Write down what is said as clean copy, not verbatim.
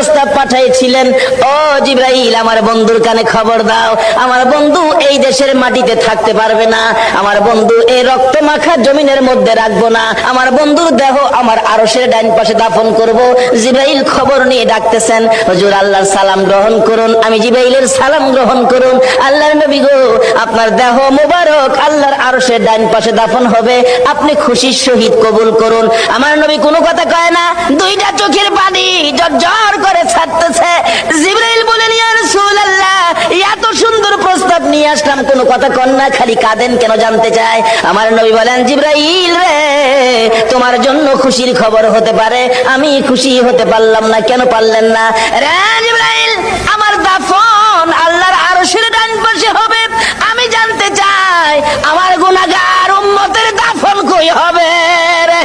প্রস্তাব পাঠিয়েছিলেন, ও জিবরাইল আমার বন্ধুর কানে খবর দাও, আমার বন্ধু এই দেশের মাটিতে থাকতে পারবে না, আমার বন্ধু এই রক্ত মাখা জমিনের মধ্যে রাখবো না, আমার বন্ধুর দেহ আমার আরশের ডান পাশে দাফন করব। জিবরাইল খবর নিয়ে ডাকতেছেন, হুজুর আল্লাহর সালাম গ্রহণ করুন। আমি জিবরাইলের সালাম গ্রহণ করুন। আল্লাহর নবী গো, আপনার দেহ মুবারক আল্লাহর আরশের ডান পাশে দাফন হবে, আপনি খুশির সহিত কবুল করুন। আমার নবী কোনো কথা কয় না, দুইটা চোখের পানি ঝরঝর করে ছাড়তেছে। জিবরাইল বলেন, ইয়া রাসূলুল্লাহ, এত সুন্দর প্রস্তাব নিয়ে আসলাম, কোনো কথা কন না, খালি কাঁদেন কেন জানতে চাই। আমার নবী বলেন, জিবরাইল রে, তোমার জন্য খুশির খবর হতে পারে, আমি খুশি হতে পারলাম না, কেন পারলেন না? রে জিবরাইল, আমার দাফন আল্লাহর আরশের ডান পাশে হবে, আমি জানতে চাই আমার গুনাহগার উম্মতের দাফন কই হবে রে?